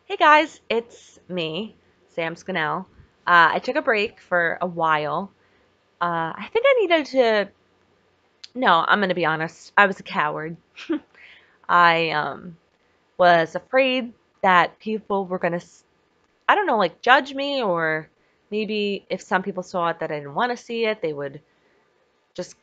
Hey guys, it's me, Sam Scannell. I took a break for a while. I think I needed to. No, I'm gonna be honest. I was a coward. I was afraid that people were gonna, I don't know, like judge me, or maybe if some people saw it that I didn't want to see it, they would just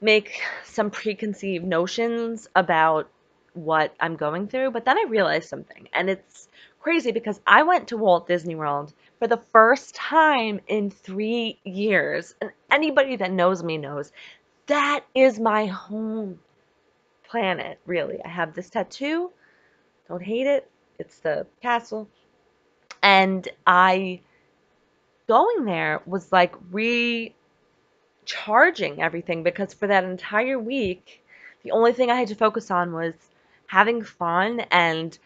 make some preconceived notions about what I'm going through. But then I realized something, and it's crazy because I went to Walt Disney World for the first time in 3 years. And anybody that knows me knows that is my home planet, really. I have this tattoo. Don't hate it. It's the castle. And I going there was like recharging everything because for that entire week, the only thing I had to focus on was having fun and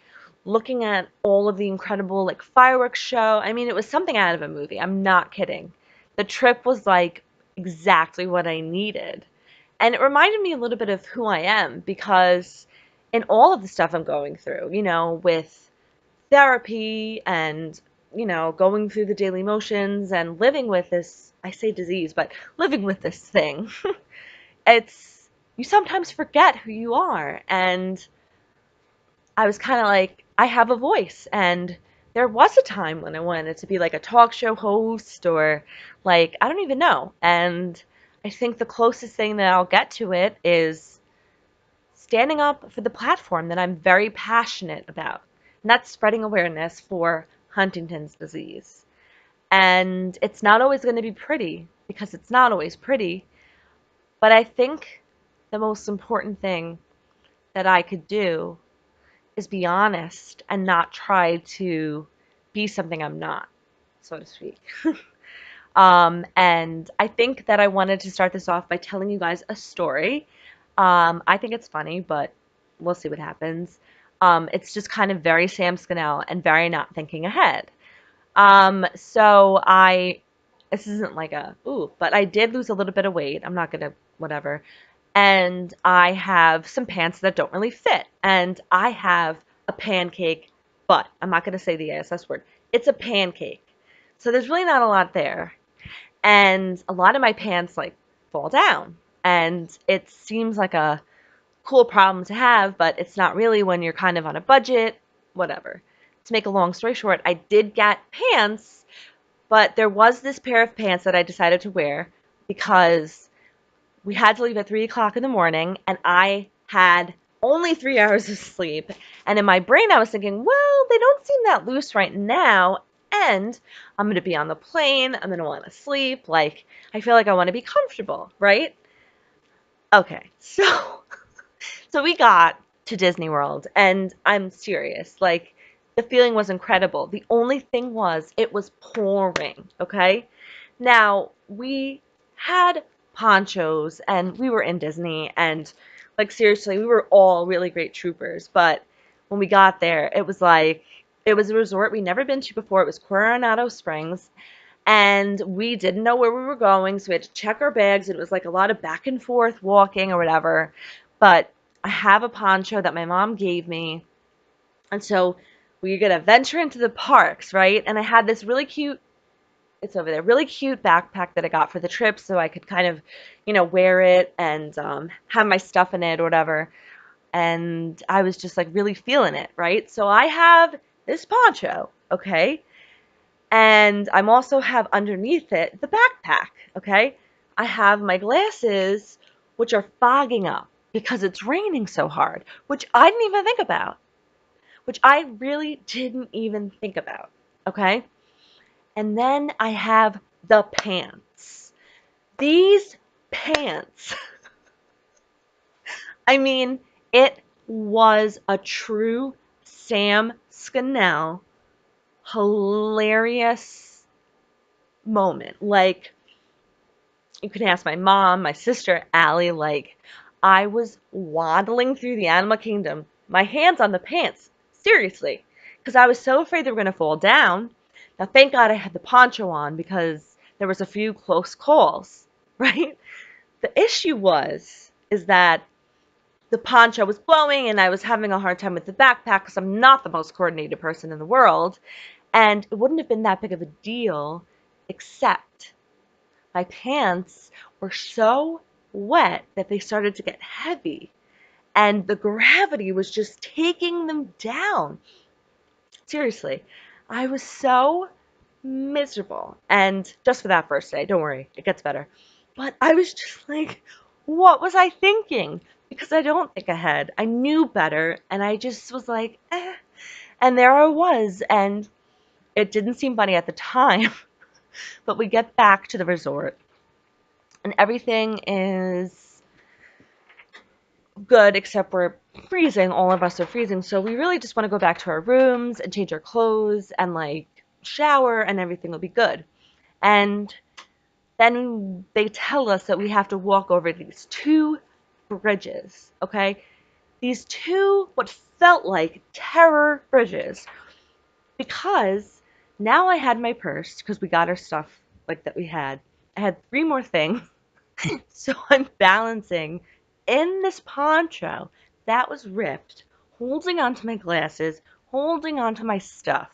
looking at all of the incredible like fireworks show. I mean, it was something out of a movie. I'm not kidding. The trip was like exactly what I needed. And it reminded me a little bit of who I am because in all of the stuff I'm going through, with therapy and going through the daily motions and living with this, I say disease, but living with this thing, it's, you sometimes forget who you are. And I was kind of like, I have a voice. And there was a time when I wanted to be like a talk show host or like, I don't even know. And I think the closest thing that I'll get to it is standing up for the platform that I'm very passionate about, and that's spreading awareness for Huntington's disease. And it's not always going to be pretty because it's not always pretty, but I think the most important thing that I could do is be honest and not try to be something I'm not, so to speak. And I think that I wanted to start this off by telling you guys a story. I think it's funny, but we'll see what happens. It's just kind of very Sam Scannell and very not thinking ahead. So this isn't like but I did lose a little bit of weight. I'm not gonna, whatever. And I have some pants that don't really fit. And I have a pancake butt. I'm not gonna say the ASS word. It's a pancake. So there's really not a lot there, and a lot of my pants like fall down, and it seems like a cool problem to have, but it's not really when you're kind of on a budget. Whatever, to make a long story short, I did get pants, but there was this pair of pants that I decided to wear because we had to leave at 3 o'clock in the morning and I had only 3 hours of sleep. And in my brain, I was thinking, well, they don't seem that loose right now. And I'm going to be on the plane. I'm going to want to sleep. Like, I feel like I want to be comfortable, right? Okay. So we got to Disney World and I'm serious. Like, the feeling was incredible. The only thing was, it was pouring, okay? Now, we had ponchos and we were in Disney, and like seriously, we were all really great troopers, but when we got there, it was like it was a resort we never been to before. It was Coronado Springs, and we didn't know where we were going, so we had to check our bags. It was like a lot of back and forth walking or whatever. But I have a poncho that my mom gave me, and so we're gonna venture into the parks, right? And I had this really cute, it's over there, really cute backpack that I got for the trip so I could kind of, wear it and have my stuff in it or whatever. And I was just like really feeling it, right? So I have this poncho, okay? And I'm also have underneath it the backpack, okay? I have my glasses, which are fogging up because it's raining so hard, which I didn't even think about, which I really didn't even think about, okay? And then I have the pants. These pants, I mean, it was a true Sam Scannell hilarious moment. Like, you can ask my mom, my sister, Allie, like, I was waddling through the animal kingdom, my hands on the pants, seriously, because I was so afraid they were going to fall down. Now, thank God I had the poncho on because there was a few close calls, right? The issue is that the poncho was blowing and I was having a hard time with the backpack because I'm not the most coordinated person in the world. And it wouldn't have been that big of a deal, except my pants were so wet that they started to get heavy. And the gravity was just taking them down. Seriously, I was so miserable. And just for that first day, don't worry, it gets better. But I was just like, what was I thinking? Because I don't think ahead. I knew better, and I just was like, eh. And there I was, and it didn't seem funny at the time, but we get back to the resort, and everything is good except we're freezing. All of us are freezing, so we really just want to go back to our rooms and change our clothes and like shower, and everything will be good. And then they tell us that we have to walk over these two bridges, okay? These two, what felt like terror bridges, because now I had my purse, because we got our stuff like that we had. I had three more things, so I'm balancing in this poncho that was ripped, holding onto my glasses, holding onto my stuff,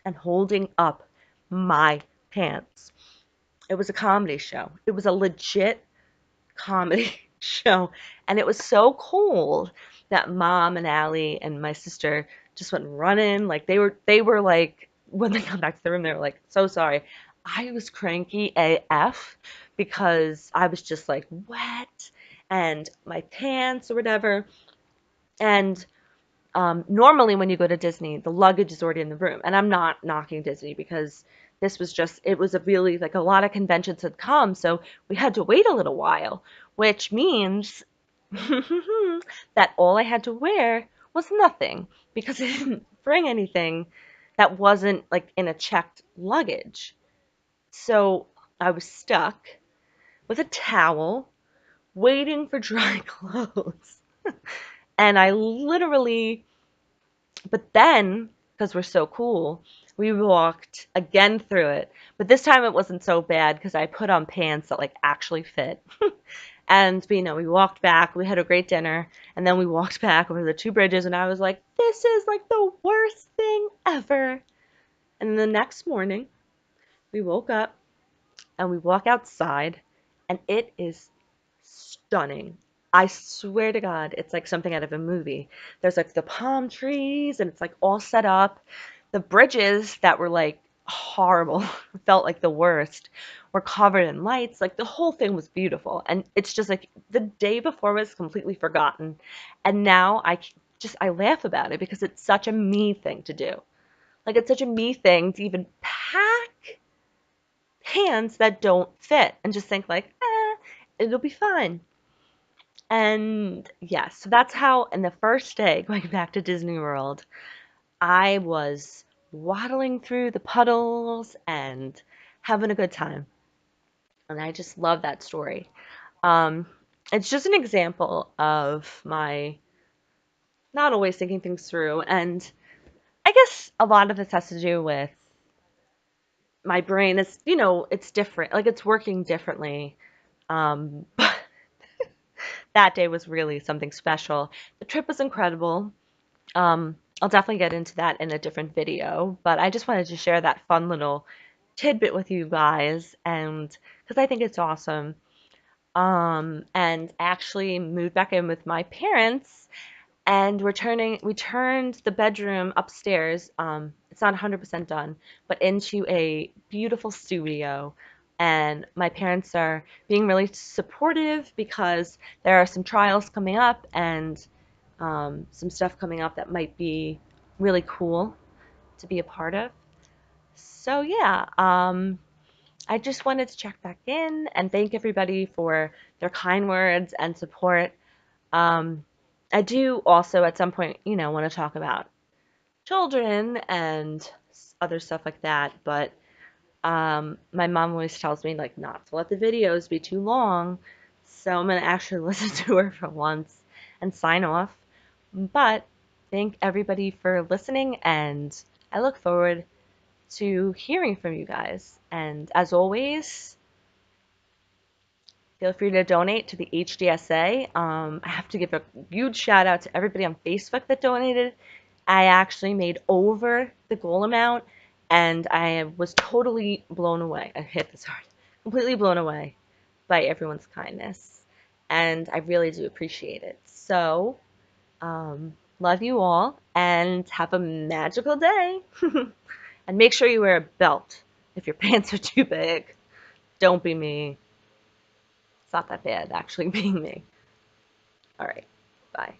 and holding up my pants. It was a comedy show. It was a legit comedy show. And it was so cold that Mom and Allie and my sister just went running. Like they were like when they come back to the room, they were like, so sorry. I was cranky AF because I was just like wet and my pants or whatever. And normally when you go to Disney, the luggage is already in the room. And I'm not knocking Disney because this was just, it was a really, like a lot of conventions had come. So we had to wait a little while, which means that all I had to wear was nothing because I didn't bring anything that wasn't like in a checked luggage. So I was stuck with a towel waiting for dry clothes. And I literally But then, because we're so cool, we walked again through it. But this time it wasn't so bad because I put on pants that like actually fit. And we walked back, we had a great dinner, and then we walked back over the two bridges, and I was like, this is like the worst thing ever. And the next morning, we woke up and we walk outside, and it is stunning. I swear to God, it's like something out of a movie. There's like the palm trees and it's like all set up. The bridges that were like horrible, felt like the worst, were covered in lights. Like the whole thing was beautiful. And it's just like the day before was completely forgotten. And now I laugh about it because it's such a me thing to do. Like it's such a me thing to even pack pants that don't fit and just think like, it'll be fine. And yes, so that's how, in the first day going back to Disney World, I was waddling through the puddles and having a good time. And I just love that story. Um, it's just an example of my not always thinking things through. And I guess a lot of this has to do with my brain is, it's different. Like it's working differently. But that day was really something special. The trip was incredible. I'll definitely get into that in a different video, but I just wanted to share that fun little tidbit with you guys, and because I think it's awesome. And actually moved back in with my parents, and we turned the bedroom upstairs. It's not 100% done, but into a beautiful studio. And my parents are being really supportive because there are some trials coming up and some stuff coming up that might be really cool to be a part of. So yeah, I just wanted to check back in and thank everybody for their kind words and support. Um, I do also at some point, want to talk about children and other stuff like that, but my mom always tells me like not to let the videos be too long, so I'm gonna actually listen to her for once and sign off. But thank everybody for listening, and I look forward to hearing from you guys. And as always, Feel free to donate to the HDSA. I have to give a huge shout out to everybody on Facebook that donated. I actually made over the goal amount, and I was totally blown away. I hit this hard. Completely blown away by everyone's kindness, and I really do appreciate it. So, love you all, and have a magical day. And make sure you wear a belt if your pants are too big. Don't be me. It's not that bad, actually, being me. All right. Bye.